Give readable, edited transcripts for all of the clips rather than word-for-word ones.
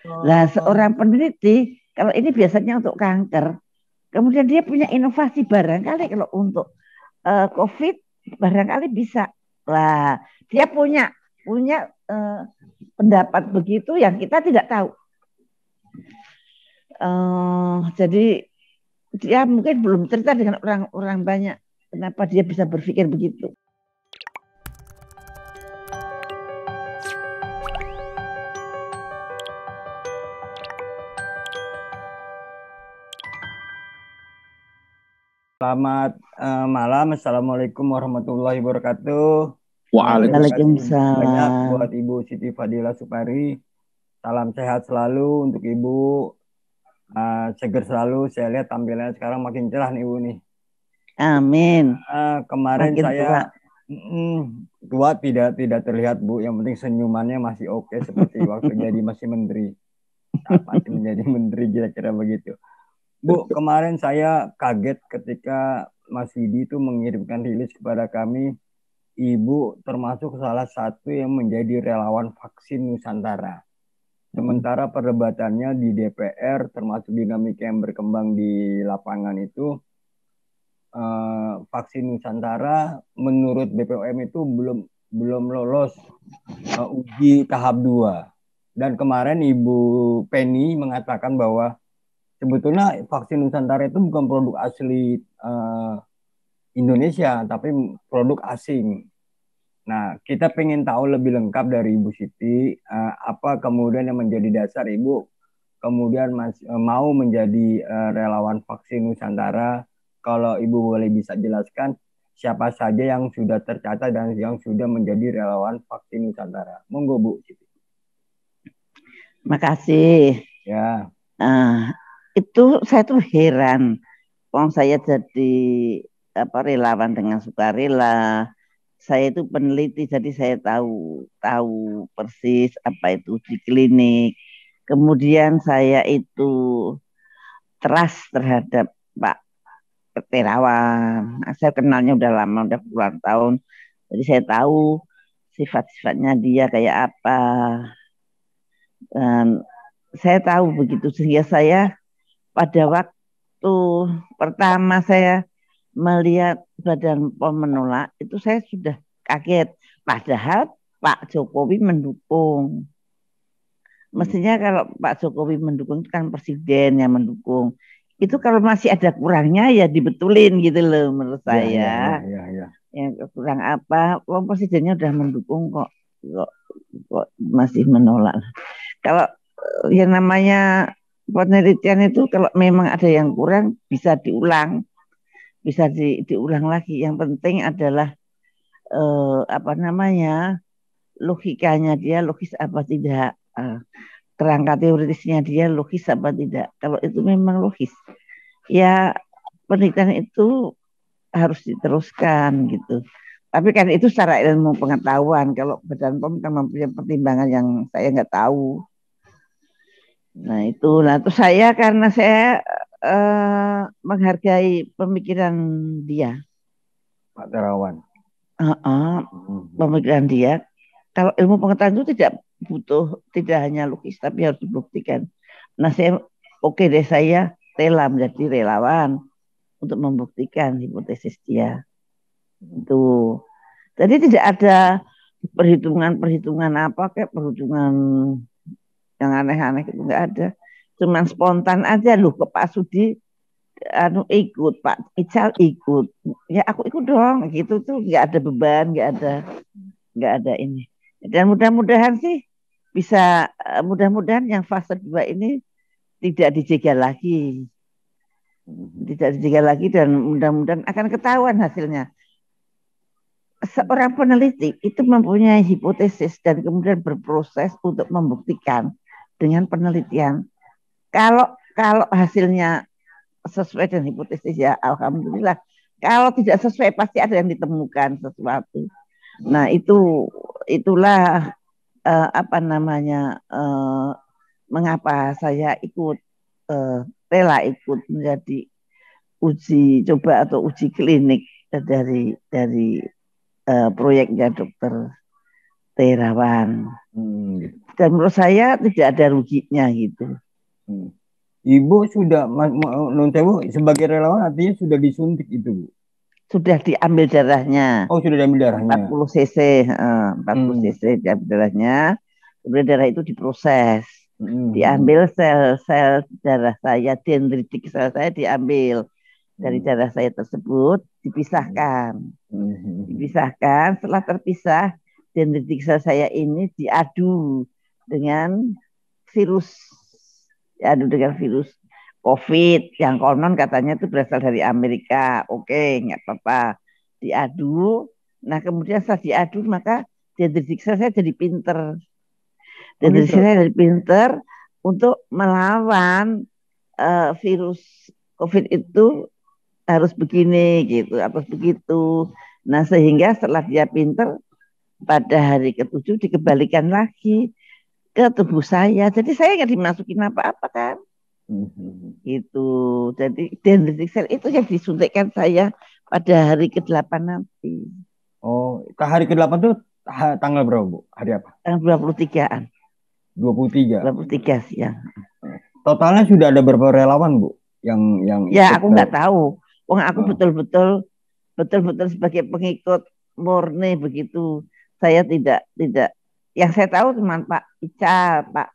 Nah, Oh, seorang peneliti kalau ini biasanya untuk kanker, kemudian dia punya inovasi barangkali kalau untuk COVID barangkali bisa. Lah, dia punya punya pendapat begitu yang kita tidak tahu. Jadi dia mungkin belum cerita dengan orang-orang banyak kenapa dia bisa berpikir begitu. selamat malam. Assalamualaikum warahmatullahi wabarakatuh. Terima kasih banyak buat Waalaikumsalam. Ibu Siti Fadila Supari. Salam sehat selalu untuk Ibu. Seger selalu. Saya lihat tampilannya sekarang makin cerah nih Ibu nih. Amin. Kemarin Makin saya tua. tua tidak terlihat Bu. Yang penting senyumannya masih oke seperti waktu jadi masih menteri. Masih menjadi menteri kira-kira begitu. Bu, kemarin saya kaget ketika Mas Widi itu mengirimkan rilis kepada kami, Ibu termasuk salah satu yang menjadi relawan vaksin Nusantara. Sementara perdebatannya di DPR, termasuk dinamika yang berkembang di lapangan itu, vaksin Nusantara menurut BPOM itu belum lolos uji tahap 2. Dan kemarin Ibu Penny mengatakan bahwa sebetulnya vaksin Nusantara itu bukan produk asli Indonesia, tapi produk asing. Nah, kita pengen tahu lebih lengkap dari Ibu Siti, apa kemudian yang menjadi dasar Ibu kemudian mau menjadi relawan vaksin Nusantara. Kalau Ibu boleh bisa jelaskan siapa saja yang sudah tercatat dan yang sudah menjadi relawan vaksin Nusantara. Monggo Bu Siti. Makasih. Ya. Itu saya tuh heran. Wong saya jadi relawan dengan sukarela. Saya itu peneliti, jadi saya tahu tahu persis apa itu di klinik. Kemudian saya itu trust terhadap Pak Terawan. Saya kenalnya udah lama, udah puluhan tahun. Jadi saya tahu sifat-sifatnya dia kayak apa. Dan saya tahu begitu sehingga saya pada waktu pertama saya melihat Badan POM menolak itu saya sudah kaget. Padahal Pak Jokowi mendukung. Mestinya kalau Pak Jokowi mendukung itu kan presiden yang mendukung. Itu kalau masih ada kurangnya ya dibetulin gitu loh menurut Ya, ya, saya. ya, ya, ya. Yang kurang apa? Wong presidennya udah mendukung kok masih menolak. Kalau yang namanya penelitian itu kalau memang ada yang kurang bisa diulang, bisa diulang lagi. Yang penting adalah apa namanya logikanya dia logis apa tidak, kerangka teoritisnya dia logis apa tidak. Kalau itu memang logis, ya penelitian itu harus diteruskan gitu. Tapi kan itu secara ilmu pengetahuan. Kalau Badan POM kan mempunyai pertimbangan yang saya nggak tahu. Nah itu, nah itu saya karena saya menghargai pemikiran dia, Pak Terawan. pemikiran dia. Kalau ilmu pengetahuan itu tidak butuh, tidak hanya logis, tapi harus dibuktikan. Nah saya oke deh saya rela menjadi relawan untuk membuktikan hipotesis dia. Itu. Jadi tidak ada perhitungan-perhitungan apa kayak perhitungan yang aneh-aneh itu nggak ada. Cuman spontan aja loh ke Pak Sudi ikut, Pak Ical ikut. Ya aku ikut dong gitu tuh nggak ada beban, nggak ada ini. Dan mudah-mudahan sih bisa mudah-mudahan yang fase 2 ini tidak dijegal lagi. Tidak dijegal lagi dan mudah-mudahan akan ketahuan hasilnya. Seorang peneliti itu mempunyai hipotesis dan kemudian berproses untuk membuktikan dengan penelitian. Kalau hasilnya sesuai dengan hipotesis ya alhamdulillah. Kalau tidak sesuai pasti ada yang ditemukan sesuatu. Nah itulah apa namanya mengapa saya ikut rela ikut menjadi uji coba atau uji klinik dari proyeknya dokter terawan. Gitu. Dan menurut saya tidak ada ruginya gitu. Ibu sudah, non sewu sebagai relawan artinya sudah disuntik itu, Bu? Sudah diambil darahnya. Oh, sudah diambil darahnya. 40 cc, 40 cc diambil darahnya. Kemudian darah itu diproses. Diambil sel-sel darah saya, dendritik sel saya diambil dari darah saya tersebut, dipisahkan. Dipisahkan, setelah terpisah, dendritik sel saya ini diadu dengan virus. Diadu dengan virus COVID yang konon katanya itu berasal dari Amerika. Oke, nggak apa-apa. Diadu. Nah, kemudian setelah diadu, maka dendritik sel saya jadi pinter. Dendritik sel saya jadi pinter untuk melawan virus COVID itu harus begini gitu, harus begitu. Nah, sehingga setelah dia pinter, pada hari ke-7 dikembalikan lagi ke tubuh saya. Jadi saya nggak dimasukin apa-apa kan. Itu. Jadi dendritik sel itu yang disuntikkan saya pada hari ke-8 nanti. Oh, hari ke-8 tuh tanggal berapa, Bu? Hari apa? Tanggal 23-an. 23 siang. Totalnya sudah ada berapa relawan, Bu? Yang ya aku nggak tahu. Wong aku betul-betul sebagai pengikut murni begitu. Saya tidak yang saya tahu cuma Pak Ical, Pak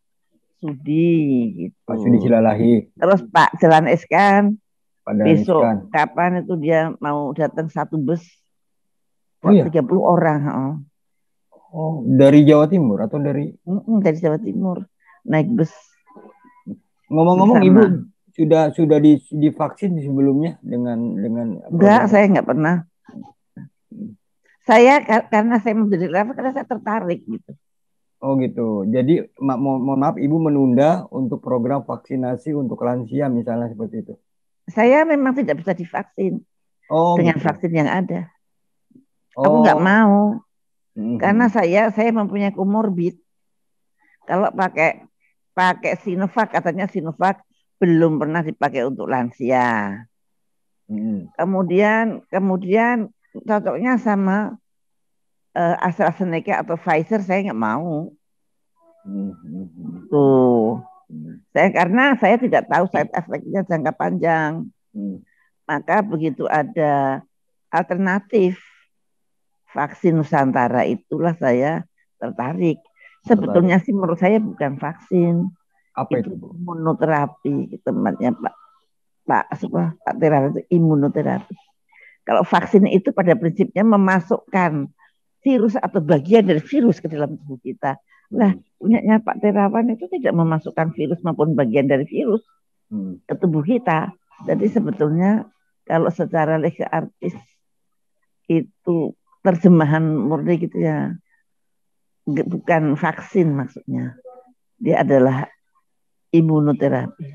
Sudi gitu. Pak Sudi Silalahi. Terus Pak Jalan Eskan. Besok kapan itu dia mau datang satu bus. Oh, 30 orang. Oh, dari Jawa Timur atau dari? Dari Jawa Timur. Naik bus. Ngomong-ngomong, Ibu sudah divaksin sebelumnya dengan enggak, saya enggak pernah. Saya karena saya menjadi relawan karena saya tertarik gitu. Oh gitu. Jadi mohon maaf Ibu menunda untuk program vaksinasi untuk lansia misalnya seperti itu. Saya memang tidak bisa divaksin dengan gitu. Vaksin yang ada. Aku nggak mau karena saya mempunyai komorbid. Kalau pakai Sinovac, katanya Sinovac belum pernah dipakai untuk lansia. Kemudian cocoknya sama AstraZeneca atau Pfizer, saya nggak mau. Tuh, karena saya tidak tahu side effect-nya jangka panjang. Maka begitu ada alternatif vaksin Nusantara, itulah saya tertarik. Sebetulnya sih menurut saya bukan vaksin. Apa itu? Imunoterapi, tempatnya Pak Terawan itu imunoterapi. Kalau vaksin itu pada prinsipnya memasukkan virus atau bagian dari virus ke dalam tubuh kita. Nah, punyanya Pak Terawan itu tidak memasukkan virus maupun bagian dari virus ke tubuh kita. Jadi sebetulnya kalau secara lega artis itu terjemahan murni gitu ya, bukan vaksin maksudnya. Dia adalah imunoterapi.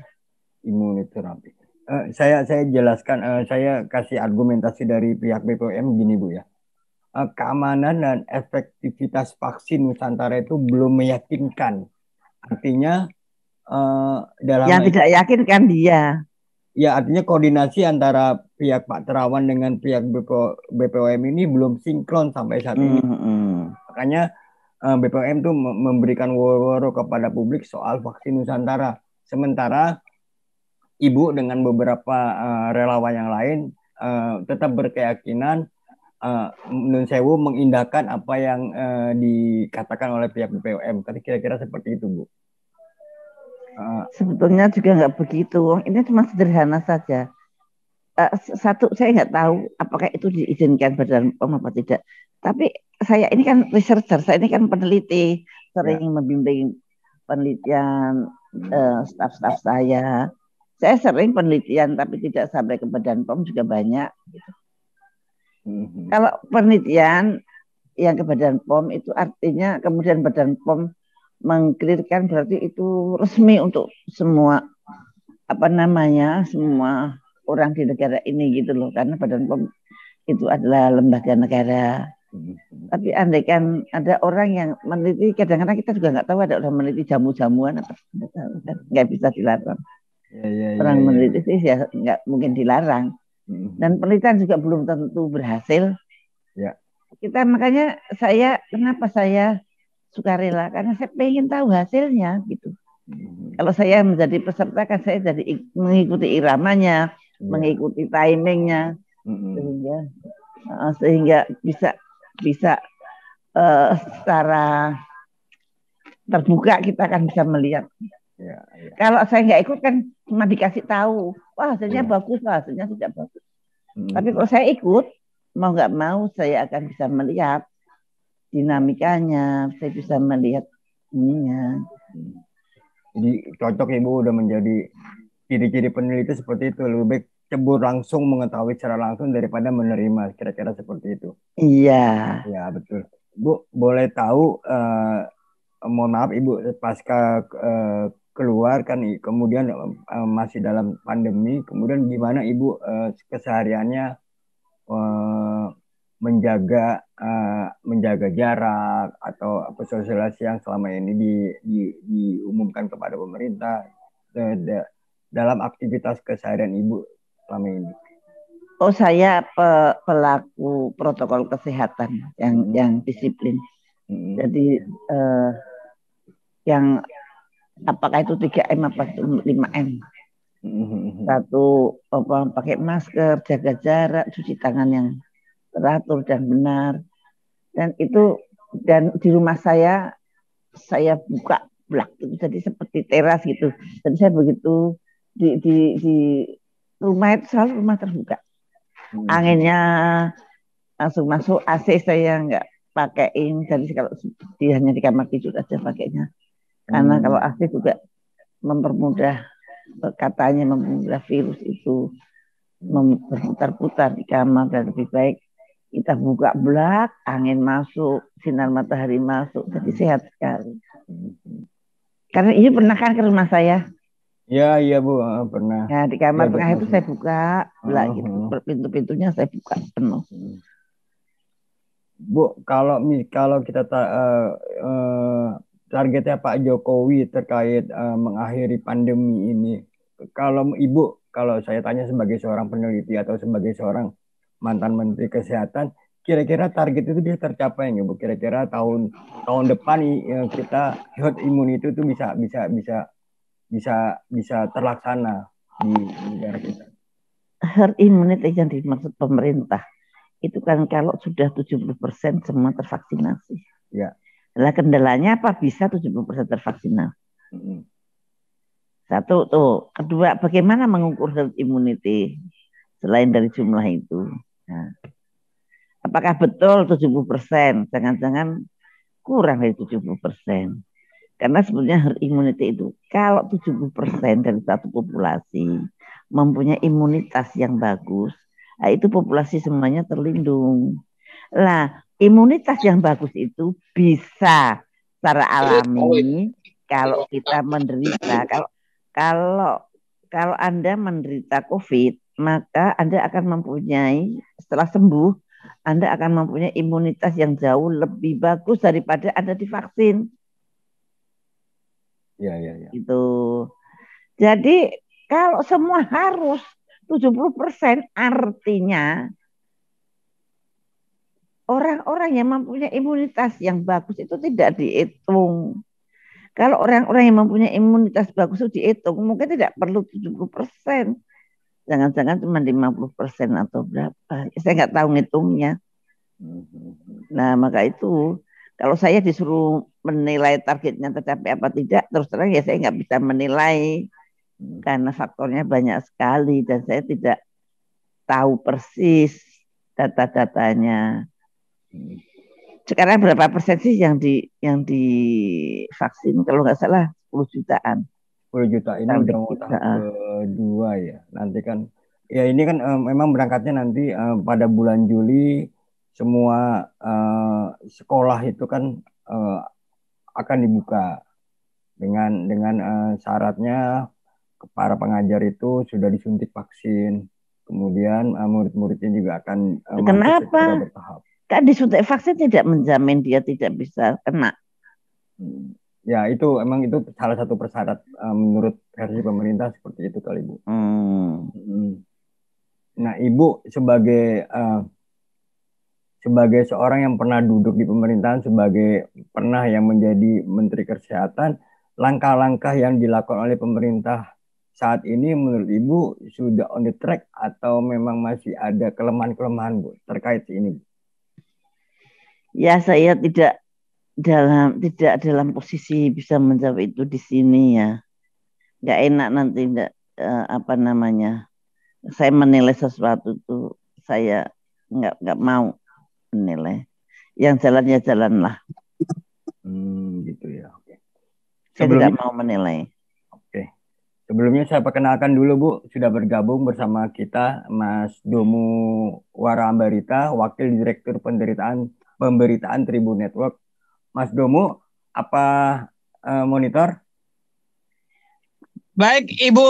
Imunoterapi. Saya jelaskan, saya kasih argumentasi dari pihak BPOM gini Bu ya. Keamanan dan efektivitas vaksin Nusantara itu belum meyakinkan. Artinya dalam yang tidak yakin kan dia. Ya artinya koordinasi antara pihak Pak Terawan dengan pihak BPOM ini belum sinkron sampai saat ini. Makanya BPOM tuh memberikan woro-woro kepada publik soal vaksin Nusantara. Sementara Ibu dengan beberapa relawan yang lain tetap berkeyakinan Nun Sewu mengindahkan apa yang dikatakan oleh pihak BPOM. Tadi kira-kira seperti itu, Bu. Sebetulnya juga nggak begitu. Ini cuma sederhana saja. Satu, saya nggak tahu apakah itu diizinkan Badan POM apa tidak. Tapi saya ini kan researcher, saya ini kan peneliti, sering membimbing penelitian staf-staf saya. Saya sering penelitian, tapi tidak sampai ke Badan POM juga banyak. Gitu. Kalau penelitian yang ke Badan POM itu artinya kemudian Badan POM mengklirkan berarti itu resmi untuk semua semua orang di negara ini gitu loh, karena Badan POM itu adalah lembaga negara. Tapi andaikan ada orang yang meneliti, kadang-kadang kita juga nggak tahu ada orang meneliti jamu-jamuan apa, nggak bisa dilarang. Orang meneliti sih ya nggak mungkin dilarang. Dan penelitian juga belum tentu berhasil. Kita makanya kenapa saya sukarela karena saya pengen tahu hasilnya gitu. Kalau saya menjadi peserta kan saya jadi mengikuti iramanya, mengikuti timingnya, sehingga bisa secara terbuka kita akan bisa melihat. Kalau saya nggak ikut kan cuma dikasih tahu, wah hasilnya bagus, wah hasilnya tidak bagus. Tapi kalau saya ikut, mau nggak mau saya akan bisa melihat dinamikanya, saya bisa melihat ininya. Jadi cocok Ibu udah menjadi ciri-ciri peneliti seperti itu, lebih baik cebur langsung mengetahui secara langsung daripada menerima, kira-kira seperti itu. Iya. Ya betul. Bu, boleh tahu, mohon maaf Ibu, pasca keluar kan kemudian masih dalam pandemi, kemudian gimana Ibu kesehariannya menjaga jarak atau sosialisasi yang selama ini diumumkan kepada pemerintah dalam aktivitas keseharian Ibu selama ini? Oh, saya pelaku protokol kesehatan yang disiplin. Jadi yang apakah itu 3M apa itu 5M? Satu pakai masker, jaga jarak, cuci tangan yang teratur dan benar. Dan di rumah saya buka blak, jadi seperti teras gitu. Jadi saya begitu di rumah itu selalu rumah terbuka. Anginnya langsung masuk, AC saya nggak pakaiin, jadi kalau hanya di kamar tidur aja pakainya. Karena kalau AC juga mempermudah, katanya mempermudah virus itu berputar-putar di kamar, dan lebih baik kita buka blak, angin masuk, sinar matahari masuk, jadi sehat sekali. Karena ini pernah kan ke rumah saya? Iya Bu, pernah. Nah, di kamar tengah itu saya buka blak gitu, pintu-pintunya saya buka penuh. Bu, kalau kita targetnya Pak Jokowi terkait mengakhiri pandemi ini, kalau Ibu, kalau saya tanya sebagai seorang peneliti atau sebagai seorang mantan Menteri Kesehatan, kira-kira target itu bisa tercapai nggak Bu? Kira-kira tahun depan kita herd immunity itu bisa terlaksana di negara kita. Herd immunity yang dimaksud pemerintah itu kan kalau sudah 70% semua tervaksinasi. Ya. Nah, kendalanya apa bisa 70% tervaksinasi? Satu tuh. Kedua, bagaimana mengukur herd immunity selain dari jumlah itu? Nah, apakah betul 70%? Jangan-jangan kurang dari 70%. Karena sebenarnya herd immunity itu kalau 70% dari satu populasi mempunyai imunitas yang bagus, nah itu populasi semuanya terlindung. Nah, imunitas yang bagus itu bisa secara alami kalau kita menderita. Kalau Anda menderita COVID, maka Anda akan mempunyai, setelah sembuh, Anda akan mempunyai imunitas yang jauh lebih bagus daripada Anda divaksin. Ya. Gitu. Jadi kalau semua harus 70%, artinya orang-orang yang mempunyai imunitas yang bagus itu tidak dihitung. Kalau orang-orang yang mempunyai imunitas bagus itu dihitung, mungkin tidak perlu 70%. Jangan-jangan cuma 50% atau berapa. Saya nggak tahu ngitungnya. Nah, maka itu kalau saya disuruh menilai targetnya tercapai apa tidak, terus terang ya saya nggak bisa menilai karena faktornya banyak sekali dan saya tidak tahu persis data-datanya. Sekarang berapa persen sih yang divaksin? Kalau nggak salah 10 jutaan. 10 juta ini udah mau tahap kedua ya. Nanti kan ya ini kan memang berangkatnya nanti pada bulan Juli semua sekolah itu kan akan dibuka dengan syaratnya para pengajar itu sudah disuntik vaksin. Kemudian murid-muridnya juga akan masuk secara bertahap. Kan disuntik vaksin tidak menjamin dia tidak bisa kena. Ya itu emang itu salah satu persyarat menurut versi pemerintah seperti itu kali Bu. Nah Ibu sebagai sebagai seorang yang pernah duduk di pemerintahan, sebagai pernah yang menjadi Menteri Kesehatan, langkah-langkah yang dilakukan oleh pemerintah saat ini menurut Ibu sudah on the track atau memang masih ada kelemahan-kelemahan Bu terkait ini? Ya, saya tidak dalam posisi bisa menjawab itu di sini ya. Nggak enak nanti apa namanya. Saya menilai sesuatu itu saya nggak mau menilai. Yang jalan ya jalanlah. Gitu ya. Oke. Saya tidak mau menilai. Oke. Sebelumnya saya perkenalkan dulu Bu, sudah bergabung bersama kita Mas Domu Warambarita, Wakil Direktur Pemberitaan Tribun Network. Mas Domu, apa monitor? Baik, Ibu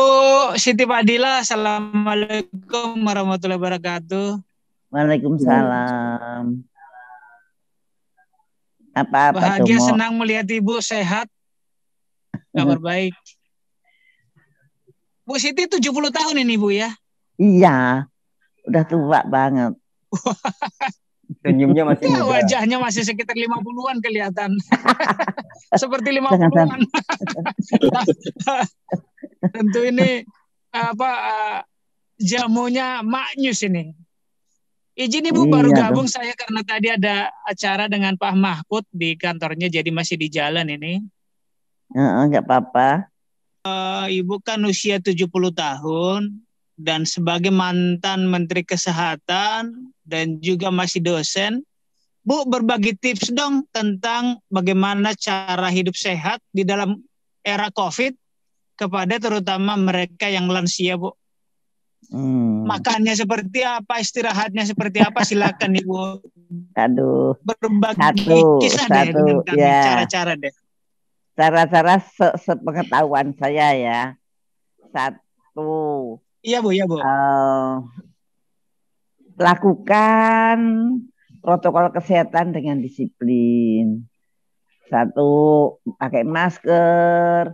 Siti Fadila, Assalamualaikum warahmatullahi wabarakatuh. Waalaikumsalam. Apa Bahagia Domo? senang melihat Ibu sehat. Kabar baik. Bu Siti 70 tahun ini Bu ya? Iya, udah tua banget. Senyumnya masih muda. Wajahnya masih sekitar 50-an kelihatan. Seperti 50-an. Tentu ini jamunya maknyus ini. Izin Ibu baru gabung saya karena tadi ada acara dengan Pak Mahfud di kantornya, jadi masih di jalan ini. Enggak apa-apa. Ibu kan usia 70 tahun dan sebagai mantan Menteri Kesehatan dan juga masih dosen, Bu berbagi tips dong tentang bagaimana cara hidup sehat di dalam era COVID kepada terutama mereka yang lansia, Bu. Makannya seperti apa, istirahatnya seperti apa, silakan Ibu. Aduh. Berbagi kisah deh dengan kami, cara-cara deh. Cara-cara sepengetahuan saya ya. Satu. Iya Bu, ya Bu. Lakukan protokol kesehatan dengan disiplin. Satu, pakai masker,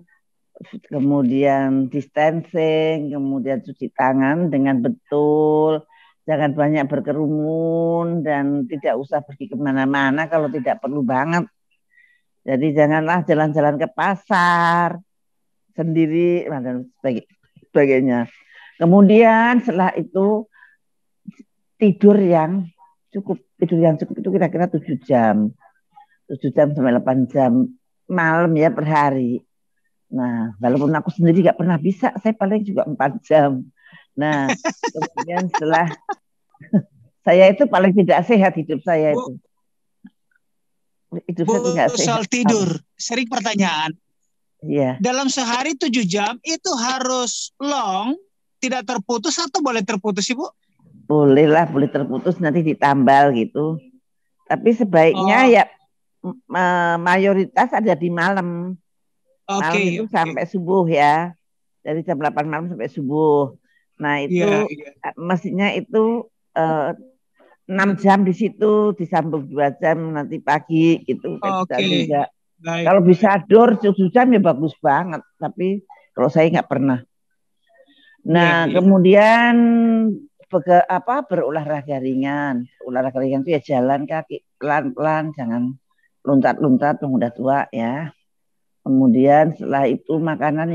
kemudian distancing, kemudian cuci tangan dengan betul, jangan banyak berkerumun dan tidak usah pergi kemana-mana kalau tidak perlu banget. Jadi janganlah jalan-jalan ke pasar sendiri dan sebagainya. Kemudian setelah itu tidur yang cukup itu kira-kira 7 jam. 7 jam sampai 8 jam malam ya per hari. Nah, walaupun aku sendiri gak pernah bisa, saya paling juga 4 jam. Nah, kemudian setelah saya itu paling tidak sehat hidup saya itu. Bu, soal tidur, sering pertanyaan. Iya. Dalam sehari 7 jam itu harus long, tidak terputus atau boleh terputus Ibu? Boleh lah, boleh terputus nanti ditambal gitu. Tapi sebaiknya ya mayoritas ada di malam. Malam itu sampai subuh ya. Dari jam 8 malam sampai subuh. Nah itu mestinya itu 6 jam di situ, disambung 2 jam nanti pagi gitu. Kalau bisa dor 7 jam ya bagus banget. Tapi kalau saya nggak pernah. Nah kemudian berolahraga ringan. Olahraga ringan itu ya jalan kaki pelan-pelan, jangan loncat-loncat yang udah tua ya. Kemudian setelah itu makanan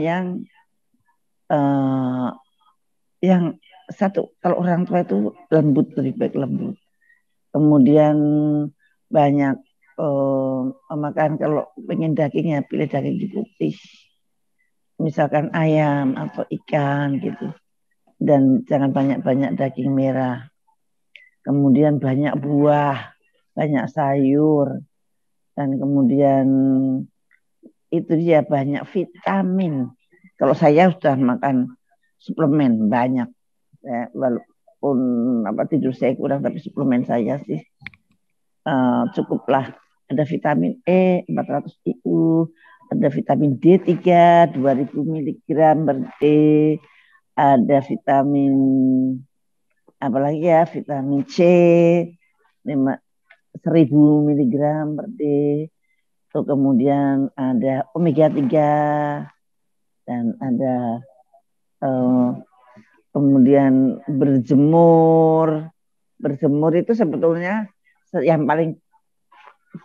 yang satu, kalau orang tua itu lembut, lebih baik lembut. Kemudian banyak makan, kalau pengen daging ya pilih daging putih. Misalkan ayam atau ikan gitu. Dan jangan banyak-banyak daging merah. Kemudian banyak buah, banyak sayur. Dan kemudian itu dia banyak vitamin. Kalau saya sudah makan suplemen banyak. Ya, walaupun tidur saya kurang, tapi suplemen saya sih cukuplah. Ada vitamin E 400 IU, ada vitamin D3 2000 mg per D, ada vitamin apalagi ya, vitamin C 1000 mg per D. Kemudian ada omega 3 dan ada kemudian berjemur itu sebetulnya yang paling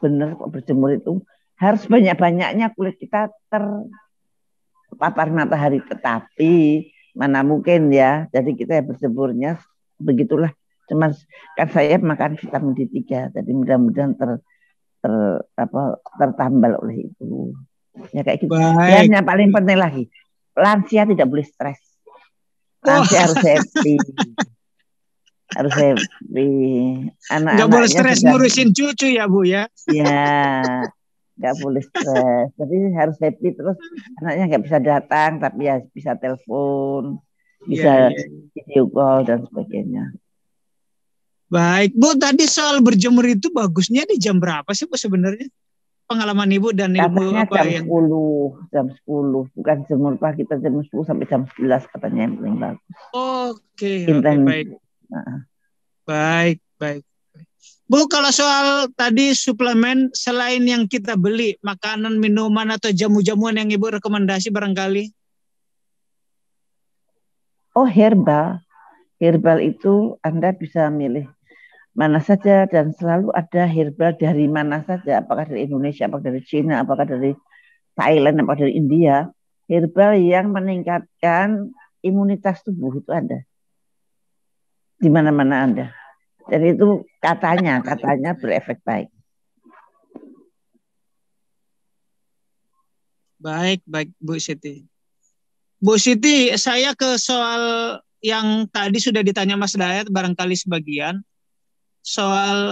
benar kok berjemur itu harus banyak-banyaknya kulit kita terpapar matahari, tetapi mana mungkin ya, jadi kita berjemurnya begitulah. Cuma kan saya makan vitamin D3, jadi mudah-mudahan tertambal oleh itu. Ya kayak gitu. Dan yang paling penting lagi, lansia tidak boleh stres. Lansia harus happy. Harus happy. Nggak boleh stres ngurusin cucu ya Bu ya? Ya, nggak boleh stres. Jadi harus happy terus. Anaknya nggak bisa datang, tapi ya bisa telepon, bisa video call dan sebagainya. Baik, Bu. Tadi soal berjemur itu bagusnya di jam berapa sih Bu sebenarnya? Pengalaman Ibu dan ilmu apa yang? Jam 10. Bukan jemur pagi, kita jam 10 sampai jam 11 katanya yang paling bagus. Oke, baik. Baik. Bu, kalau soal tadi suplemen, selain yang kita beli, makanan, minuman, atau jamu-jamuan yang Ibu rekomendasi barangkali? Oh, herbal. Herbal itu Anda bisa milih mana saja dan selalu ada herbal dari mana saja, apakah dari Indonesia, apakah dari Cina, apakah dari Thailand, apakah dari India. Herbal yang meningkatkan imunitas tubuh itu ada di mana-mana Anda. Dan itu katanya berefek baik. Baik Bu Siti. Bu Siti, saya ke soal yang tadi sudah ditanya Mas Dayat, barangkali sebagian. Soal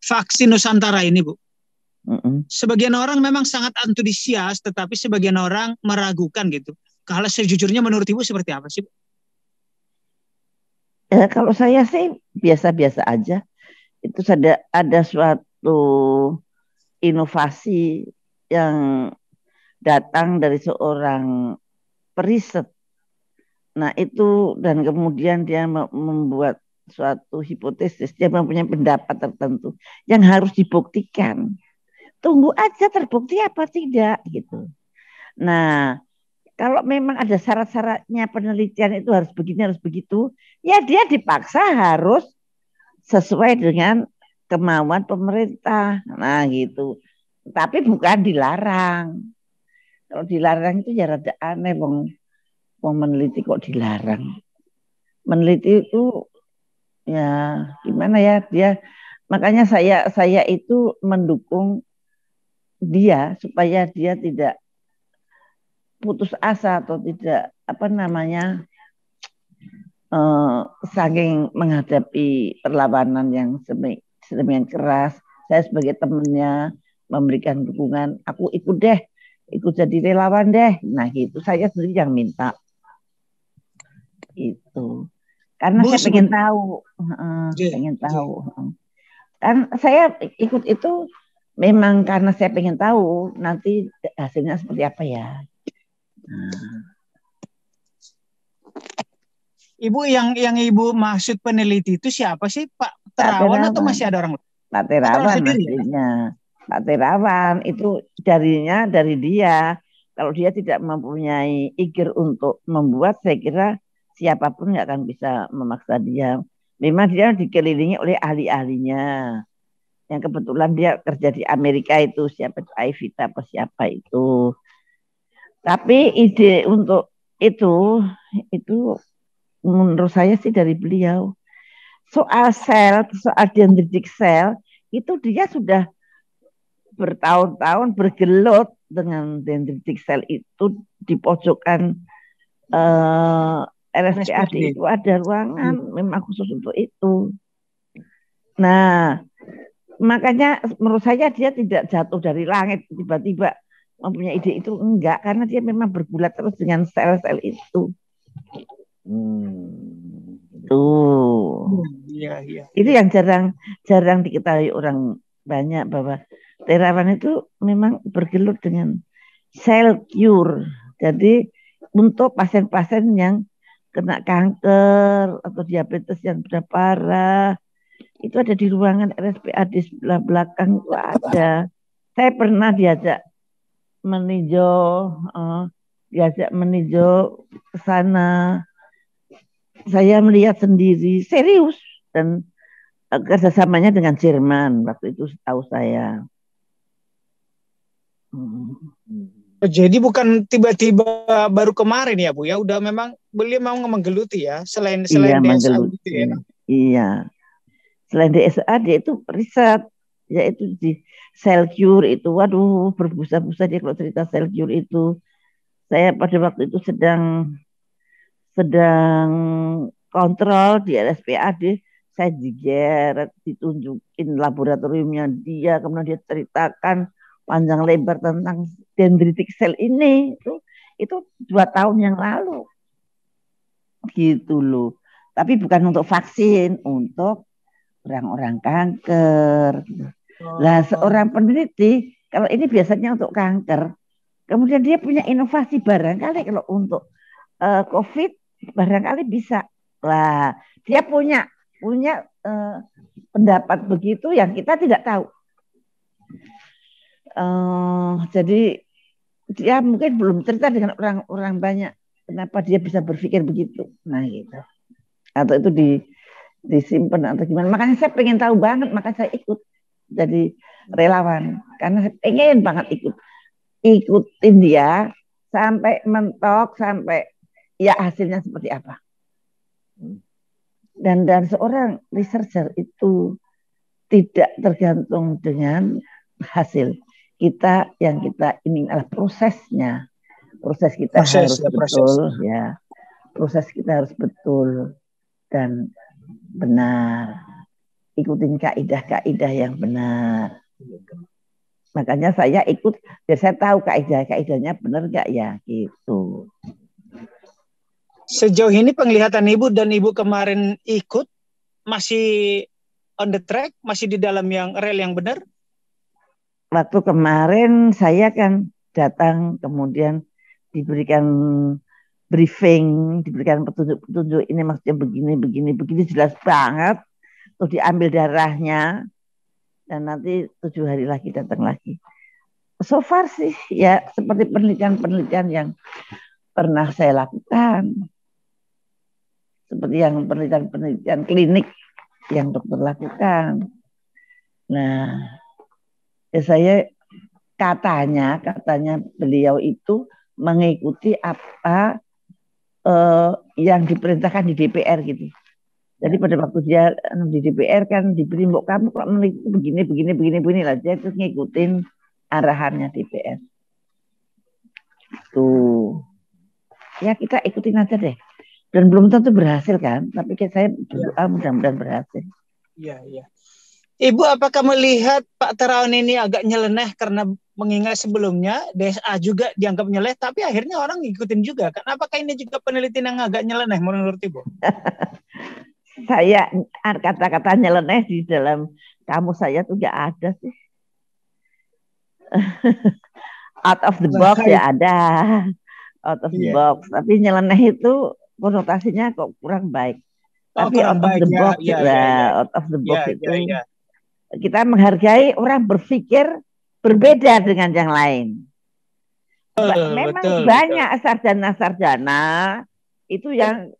vaksin Nusantara ini, Bu. Sebagian orang memang sangat antusias, tetapi sebagian orang meragukan gitu. Kalau sejujurnya menurut Ibu seperti apa sih, Bu? Ya, kalau saya sih biasa-biasa aja. Itu ada suatu inovasi yang datang dari seorang periset. Nah itu, dan kemudian dia membuat suatu hipotesis, dia mempunyai pendapat tertentu yang harus dibuktikan. Tunggu aja terbukti apa tidak gitu. Nah, kalau memang ada syarat-syaratnya penelitian itu harus begini, harus begitu, ya dia dipaksa harus sesuai dengan kemauan pemerintah. Nah gitu. Tapi bukan dilarang. Kalau dilarang itu ya rada aneh, wong meneliti kok dilarang. Meneliti itu ya gimana ya, dia, makanya saya itu mendukung dia supaya dia tidak putus asa atau tidak saking menghadapi perlawanan yang sedemikian keras. Saya sebagai temannya memberikan dukungan, aku ikut jadi relawan deh. Nah gitu, saya sendiri yang minta itu. Karena saya pengen tahu. Kan saya ikut itu memang karena saya pengen tahu nanti hasilnya seperti apa ya. Ibu, yang Ibu maksud peneliti itu siapa sih, Pak Terawan atau masih ada orang lain? Pak Terawan aslinya. Pak Terawan itu dari dia. Kalau dia tidak mempunyai ikir untuk membuat, saya kira siapapun nggak akan bisa memaksa dia. Memang dia dikelilingi oleh ahli-ahlinya. Yang kebetulan dia kerja di Amerika itu, siapa itu, Aivita apa siapa itu. Tapi ide untuk itu menurut saya sih dari beliau. Soal dendritic cell, itu dia sudah bertahun-tahun bergelut dengan dendritic cell itu di pojokan RSPAD itu ada ruangan memang khusus untuk itu. Nah, makanya menurut saya dia tidak jatuh dari langit tiba-tiba mempunyai ide itu, enggak, karena dia memang bergulat terus dengan sel-sel itu. Tuh. Iya. Itu yang jarang diketahui orang banyak, bahwa Terawan itu memang bergelut dengan sel cure. Jadi untuk pasien-pasien yang kena kanker atau diabetes yang sudah parah, itu ada di ruangan RSPAD di sebelah belakang itu ada. Saya pernah diajak meninjau ke sana. Saya melihat sendiri, serius, dan kerjasamanya dengan Jerman waktu itu setahu saya. Jadi bukan tiba-tiba baru kemarin ya Bu ya, udah memang beliau mau menggeluti ya selain Iya, DSA menggeluti. gitu ya. Iya. Selain DSA dia itu riset, yaitu di cell cure itu, waduh berbusa-busa dia kalau cerita cell cure itu. Saya pada waktu itu sedang kontrol di RSPAD, saya digeret, ditunjukin laboratoriumnya dia, kemudian dia ceritakan panjang lebar tentang dendritic cell ini. Itu 2 tahun yang lalu. Gitu loh. Tapi bukan untuk vaksin, untuk orang-orang kanker. Lah seorang peneliti, kalau ini biasanya untuk kanker, kemudian dia punya inovasi barangkali kalau untuk COVID barangkali bisa. Lah dia punya pendapat begitu yang kita tidak tahu. Jadi dia mungkin belum cerita dengan orang-orang banyak kenapa dia bisa berpikir begitu. Nah gitu. Atau itu disimpan atau gimana. Makanya saya pengen tahu banget, makanya saya ikut jadi relawan. Karena saya pengen banget ikutin dia sampai mentok, sampai ya hasilnya seperti apa. Dan seorang researcher itu tidak tergantung dengan hasil. Yang kita ini adalah prosesnya. Proses kita harus betul ya. Proses kita harus betul dan benar. Ikutin kaidah-kaidah yang benar. Makanya saya ikut biar saya tahu kaidah-kaidahnya benar nggak ya gitu. Sejauh ini penglihatan Ibu dan Ibu kemarin ikut masih on the track, masih di dalam rel yang benar? Waktu kemarin saya kan datang kemudian diberikan briefing, diberikan petunjuk-petunjuk ini maksudnya begini jelas banget. Terus diambil darahnya dan nanti 7 hari lagi datang lagi. So far sih ya seperti penelitian-penelitian yang pernah saya lakukan. Seperti yang penelitian klinik yang dokter lakukan. Nah, saya katanya beliau itu mengikuti apa yang diperintahkan di DPR gitu. Jadi pada waktu dia di DPR kan diberi mbok kamu kok meneliti begini lah, dia terus ngikutin arahannya DPR. Tuh. Ya kita ikutin aja deh. Dan belum tentu berhasil kan, tapi saya berdoa mudah-mudahan berhasil. Iya, iya. Ibu apakah melihat Pak Terawan ini agak nyeleneh karena mengingat sebelumnya DSA juga dianggap nyeleneh, tapi akhirnya orang ngikutin juga kan? Apakah ini juga penelitian yang agak nyeleneh menurut Ibu? Saya kata-kata nyeleneh di dalam kamus saya tuh gak ada sih. Out of the box ya ada. Out of the box. Tapi nyeleneh itu konotasinya kok kurang baik. Tapi out of the box out of the box itu kita menghargai orang berpikir berbeda dengan yang lain. Memang banyak sarjana itu yang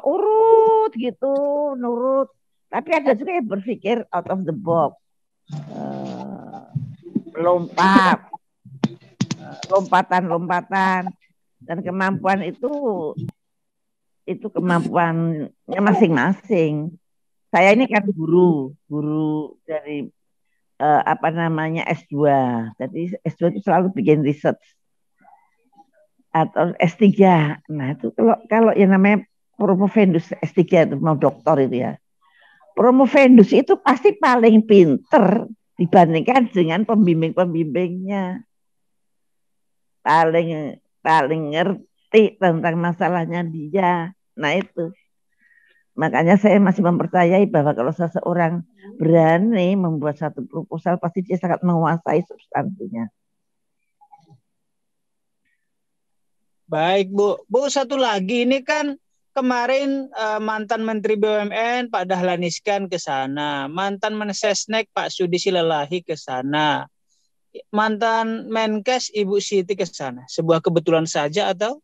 urut gitu, nurut. Tapi ada juga yang berpikir out of the box, lompatan, dan kemampuan itu kemampuannya masing-masing. Saya ini kan guru dari S2. Jadi S2 itu selalu bikin research atau S3. Nah, itu kalau yang namanya promovendus S3 itu mau doktor itu ya. Promovendus itu pasti paling pinter dibandingkan dengan pembimbing-pembimbingnya. Paling ngerti tentang masalahnya dia. Nah, itu. Makanya saya masih mempercayai bahwa kalau seseorang berani membuat satu proposal, pasti dia sangat menguasai substansinya. Baik, Bu. Bu, satu lagi, ini kan kemarin mantan Menteri BUMN Pak Dahlan Iskan ke sana, mantan Mensesnek Pak Sudi Silalahi ke sana, mantan Menkes Ibu Siti ke sana. Sebuah kebetulan saja atau?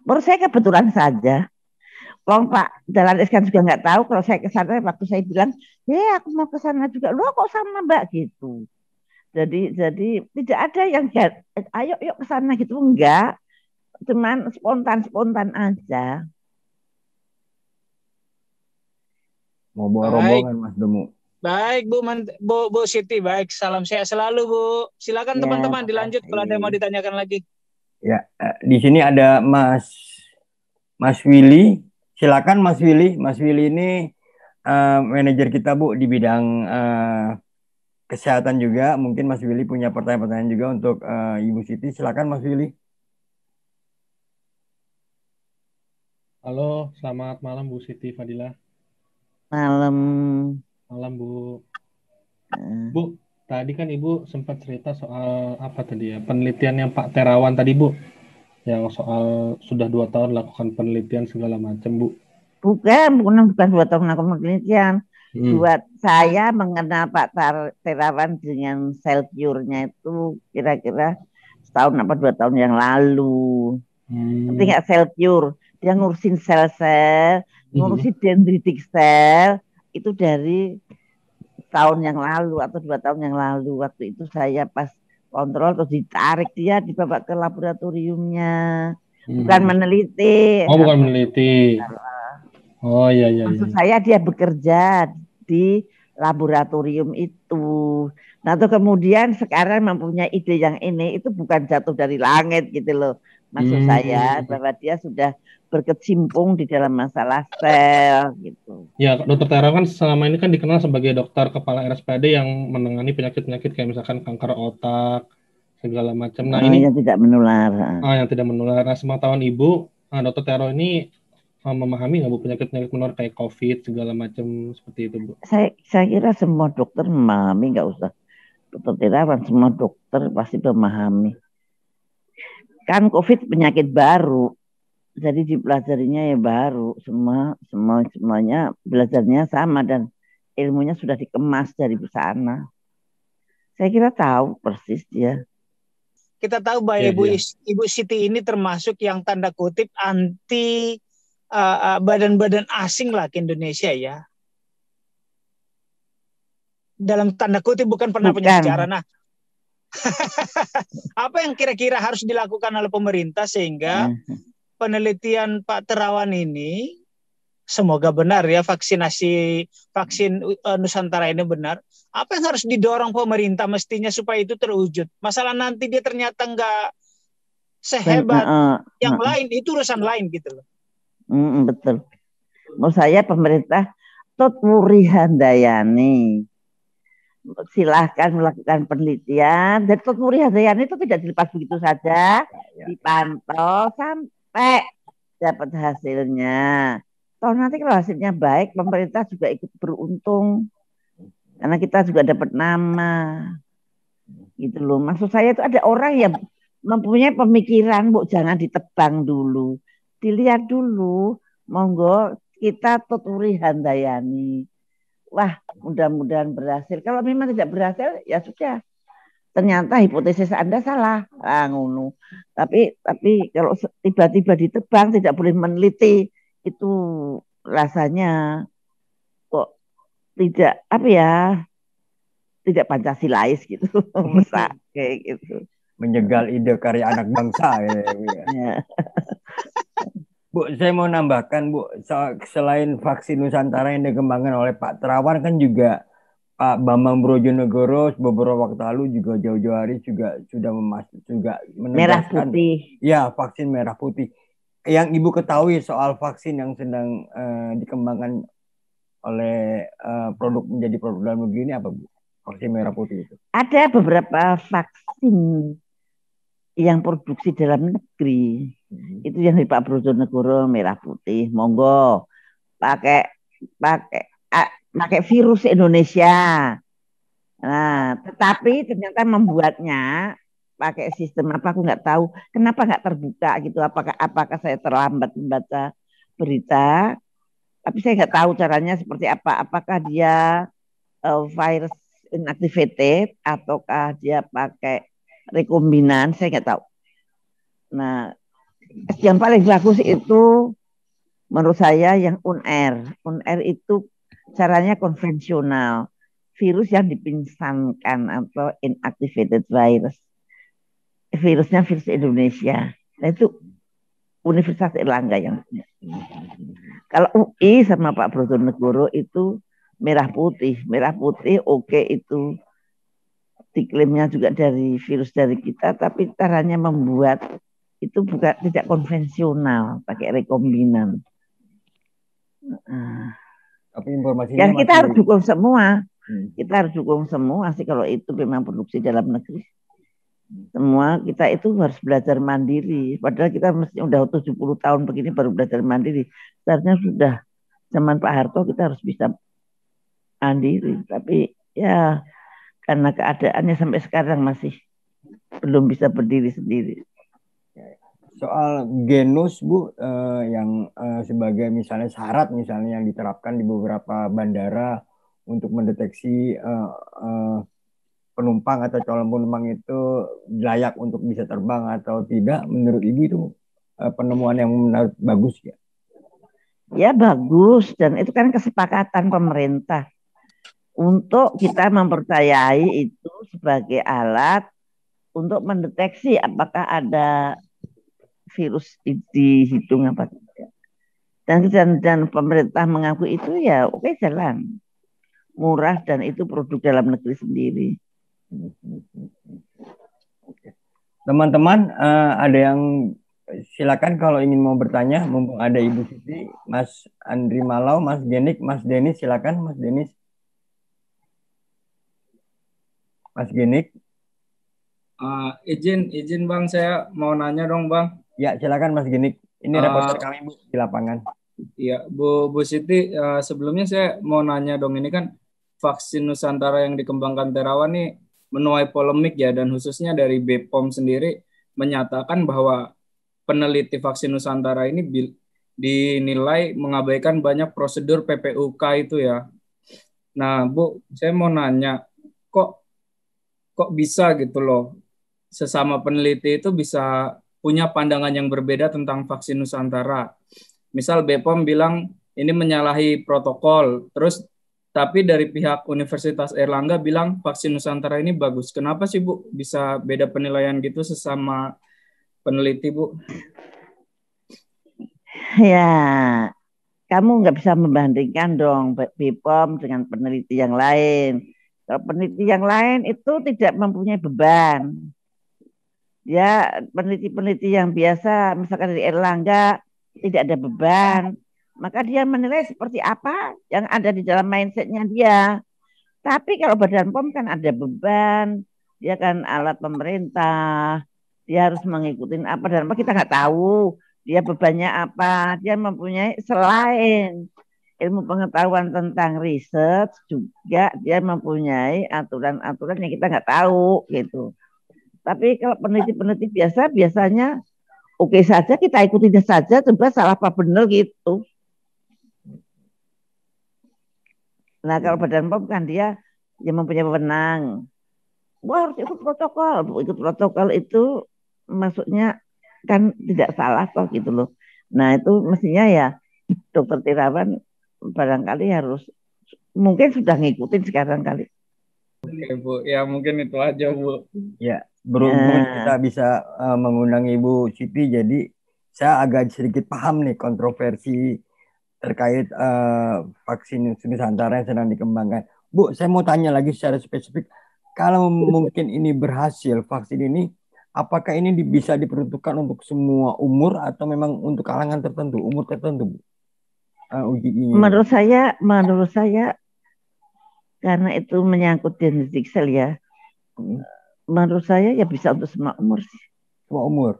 Menurut saya kebetulan saja. Wong Pak Dahlan Iskan juga nggak tahu kalau saya ke sana. Waktu saya bilang, aku mau ke sana juga. Loh kok sama Mbak gitu. Jadi tidak ada yang ayo yuk ke sana gitu, enggak. Cuman spontan aja. Mau bawa Baik. rombongan Mas Demu. Baik Bu Siti, baik, salam sehat selalu Bu. Silakan teman-teman dilanjut kalau ada yang mau ditanyakan lagi. Ya, di sini ada Mas Willy. Silakan Mas Willy. Mas Willy ini manajer kita Bu di bidang kesehatan juga. Mungkin Mas Willy punya pertanyaan-pertanyaan juga untuk Ibu Siti. Silakan Mas Willy. Halo, selamat malam Bu Siti Fadila. Malam. Malam Bu. Bu, tadi kan Ibu sempat cerita soal apa tadi ya, penelitian yang Pak Terawan tadi Bu, yang soal sudah 2 tahun lakukan penelitian segala macam Bu. Bukan 2 tahun lakukan penelitian. Buat saya mengenal Pak Terawan dengan sel cure-nya itu kira-kira setahun apa 2 tahun yang lalu. Ngerti nggak sel cure? Dia ngurusin sel-sel, ngurusin dendritic sel, itu dari tahun yang lalu atau 2 tahun yang lalu. Waktu itu saya pas kontrol terus ditarik, dia dibawa ke laboratoriumnya. Bukan meneliti. Oh, bukan meneliti. Oh iya. Maksud saya dia bekerja di laboratorium itu. Nah, tuh kemudian sekarang mempunyai ide yang ini, itu bukan jatuh dari langit gitu loh. Maksud saya bahwa dia sudah berkecimpung di dalam masalah sel gitu. Ya, Dokter Terawan kan selama ini kan dikenal sebagai dokter kepala RSPAD yang menangani penyakit-penyakit kayak misalkan kanker otak segala macam. Nah, ini yang tidak menular. Yang tidak menular. Nah, sepengetahuan Ibu, Dokter Terawan ini memahami nggak Bu penyakit-penyakit menular kayak COVID segala macam seperti itu Bu? Saya kira semua dokter memahami, nggak usah Dokter Terawan, semua dokter pasti memahami. Kan COVID penyakit baru, jadi dipelajarinya ya baru, semuanya belajarnya sama dan ilmunya sudah dikemas dari sana. Saya kira tahu persis dia. Kita tahu bahwa Ibu Siti ini termasuk yang tanda kutip anti badan-badan asing lah ke Indonesia ya. Dalam tanda kutip bukan pernah punya sejarah. Nah, apa yang kira-kira harus dilakukan oleh pemerintah sehingga penelitian Pak Terawan ini semoga benar ya, vaksin Nusantara ini benar. Apa yang harus didorong pemerintah mestinya supaya itu terwujud? Masalah nanti dia ternyata nggak sehebat yang lain, itu urusan lain gitu loh. Betul. Menurut saya pemerintah Tutwuri Handayani silahkan melakukan penelitian, dan Tutwuri Handayani itu tidak dilepas begitu saja, dipantau sampai dapat hasilnya. Toh nanti kalau hasilnya baik, pemerintah juga ikut beruntung karena kita juga dapat nama, gitu loh. Maksud saya itu ada orang yang mempunyai pemikiran, Bu, jangan ditebang dulu, dilihat dulu, monggo kita Tutwuri Handayani. Wah, mudah-mudahan berhasil. Kalau memang tidak berhasil, ya sudah. Ternyata hipotesis Anda salah. Ngono. Tapi kalau tiba-tiba ditebang, tidak boleh meneliti, itu rasanya kok tidak tidak Pancasilais gitu. Masa kayak gitu. Menjegal ide karya anak bangsa ya. Bu, saya mau nambahkan Bu, selain vaksin Nusantara yang dikembangkan oleh Pak Terawan, kan juga Pak Bambang Brojonegoro beberapa waktu lalu juga jauh-jauh hari juga sudah menegaskan merah putih. Ya, vaksin merah putih. Yang Ibu ketahui soal vaksin yang sedang dikembangkan oleh menjadi produk dalam negeri ini apa Bu? Vaksin merah putih itu. Ada beberapa vaksin yang produksi dalam negeri. Itu yang dari Pak Brojonegoro merah putih, monggo pakai virus Indonesia. Nah, tetapi ternyata membuatnya pakai sistem apa, aku nggak tahu kenapa nggak terbuka gitu. Apakah saya terlambat membaca berita? Tapi saya nggak tahu caranya seperti apa. Apakah dia virus inactivated ataukah dia pakai rekombinan? Saya nggak tahu. Nah, yang paling bagus itu Menurut saya yang UNR itu caranya konvensional. Virus yang dipingsankan atau inactivated virus. Virusnya virus Indonesia. Nah itu Universitas Erlangga yang punya. Kalau UI sama Pak Brojonegoro itu merah putih. Merah putih oke itu diklaimnya juga dari virus dari kita, tapi caranya membuat itu bukan tidak konvensional, pakai rekombinan. Tapi informasinya ya kita harus dukung semua. Kita harus dukung semua sih kalau itu memang produksi dalam negeri. Semua kita itu harus belajar mandiri. Padahal kita mesti udah 70 tahun begini baru belajar mandiri. Seharusnya sudah zaman Pak Harto kita harus bisa mandiri. Tapi ya karena keadaannya sampai sekarang masih belum bisa berdiri sendiri. Soal genus Bu, yang sebagai misalnya syarat misalnya yang diterapkan di beberapa bandara untuk mendeteksi penumpang atau calon penumpang itu layak untuk bisa terbang atau tidak, menurut Ibu itu penemuan yang bagus ya? Ya bagus, dan itu kan kesepakatan pemerintah untuk kita mempercayai itu sebagai alat untuk mendeteksi apakah ada virus di hidung apa tidak. Dan pemerintah mengaku itu ya oke jalan. Murah dan itu produk dalam negeri sendiri. Teman-teman, ada yang silakan kalau ingin mau bertanya, mumpung ada Ibu Siti, Mas Andri Malau, Mas Genik, Mas Denis, silakan Mas Denis. Mas Genik. Izin Bang, saya mau nanya dong Bang. Ya silakan Mas Genik. Ini reporter kami Bu di lapangan. Iya Bu Siti, sebelumnya saya mau nanya dong, ini kan vaksin Nusantara yang dikembangkan Terawan nih menuai polemik ya, dan khususnya dari BPOM sendiri menyatakan bahwa peneliti vaksin Nusantara ini dinilai mengabaikan banyak prosedur PPUK itu ya. Nah Bu, saya mau nanya, kok bisa gitu loh, sesama peneliti itu bisa punya pandangan yang berbeda tentang vaksin Nusantara. Misal BPOM bilang ini menyalahi protokol, terus tapi dari pihak Universitas Erlangga bilang vaksin Nusantara ini bagus. Kenapa sih Bu bisa beda penilaian gitu sesama peneliti Bu? Ya, kamu nggak bisa membandingkan dong BPOM dengan peneliti yang lain. Kalau peneliti yang lain itu tidak mempunyai beban. Ya, peneliti-peneliti yang biasa, misalkan dari Erlangga, tidak ada beban. Maka dia menilai seperti apa yang ada di dalam mindsetnya dia. Tapi kalau Badan POM kan ada beban, dia kan alat pemerintah, dia harus mengikuti apa dan apa kita nggak tahu dia bebannya apa. Dia mempunyai selain ilmu pengetahuan tentang riset juga dia mempunyai aturan-aturan yang kita nggak tahu gitu. Tapi kalau peneliti-peneliti biasanya oke saja kita ikutin saja, coba salah apa benar gitu. Nah kalau Badan POM kan dia yang mempunyai wewenang. Wah harus ikut protokol. Ikut protokol itu maksudnya kan tidak salah kok gitu loh. Nah itu mestinya ya Dokter Terawan barangkali harus, mungkin sudah ngikutin sekarang kali. Oke Bu, ya mungkin itu aja Bu. Ya, berhubung kita bisa mengundang Ibu Siti, jadi saya agak sedikit paham nih kontroversi terkait vaksin Nusantara yang sedang dikembangkan. Bu, saya mau tanya lagi secara spesifik, kalau mungkin ini berhasil, vaksin ini, apakah ini bisa diperuntukkan untuk semua umur atau memang untuk kalangan tertentu, umur tertentu, Bu? Uji ini. Menurut saya, karena itu menyangkut genetik sel ya, menurut saya ya bisa untuk semua umur sih. Semua umur.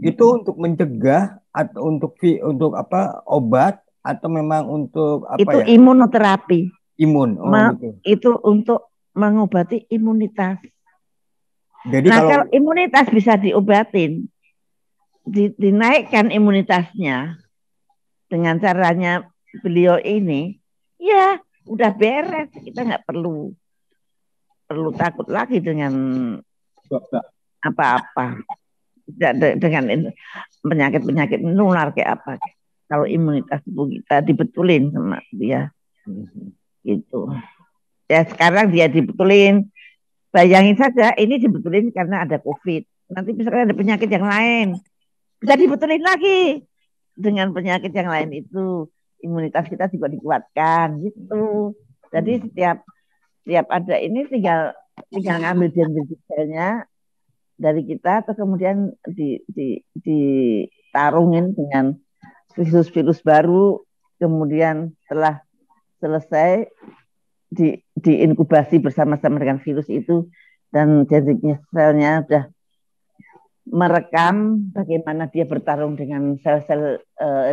Itu untuk mencegah atau untuk apa, obat atau memang untuk apa itu ya? Itu imunoterapi. Imun. Gitu. Itu untuk mengobati imunitas. Jadi kalau imunitas bisa diobatin, dinaikkan imunitasnya dengan caranya beliau ini, ya udah beres. Kita nggak perlu takut lagi dengan apa-apa. Dengan penyakit menular kayak apa. kalau imunitas tubuh kita dibetulin sama dia. Gitu. Ya sekarang dia dibetulin. Bayangin saja ini dibetulin karena ada COVID. Nanti misalkan ada penyakit yang lain. Bisa dibetulin lagi. Dengan penyakit yang lain itu imunitas kita juga dikuatkan gitu. Jadi setiap ada ini tinggal ngambil dendritikselnya dari kita atau kemudian ditarungin dengan virus-virus baru, kemudian setelah selesai diinkubasi bersama-sama dengan virus itu dan dendritikselnya sudah merekam bagaimana dia bertarung dengan sel-sel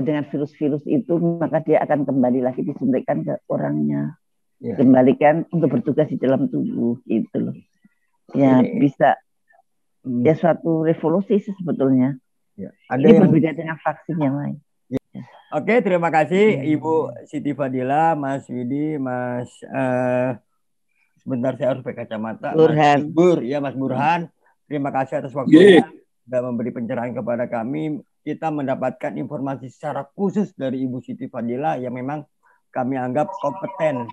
dengan virus-virus itu, maka dia akan kembali lagi disuntikkan ke orangnya, kembalikan untuk bertugas di dalam tubuh gitu loh. Ya bisa ya suatu revolusi sebetulnya. Ya. Ini berbeda dengan vaksin yang lain. Ya. Oke, terima kasih Ibu Siti Fadila, Mas Widi, Mas sebentar saya harus pakai kacamata. Burhan. Mas Burhan. Terima kasih atas waktunya sudah memberi pencerahan kepada kami. Kita mendapatkan informasi secara khusus dari Ibu Siti Fadila yang memang kami anggap kompeten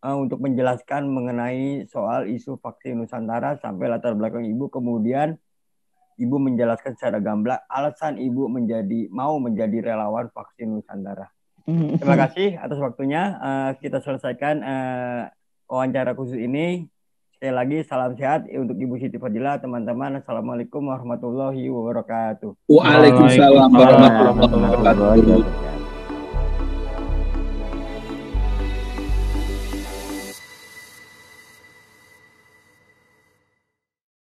untuk menjelaskan mengenai soal isu vaksin Nusantara sampai latar belakang Ibu. Kemudian Ibu menjelaskan secara gamblang alasan Ibu mau menjadi relawan vaksin Nusantara. Terima kasih atas waktunya. Kita selesaikan wawancara khusus ini. Sekali lagi salam sehat untuk Ibu Siti Fadila, teman-teman. Assalamualaikum warahmatullahi wabarakatuh. Waalaikumsalam warahmatullahi wabarakatuh.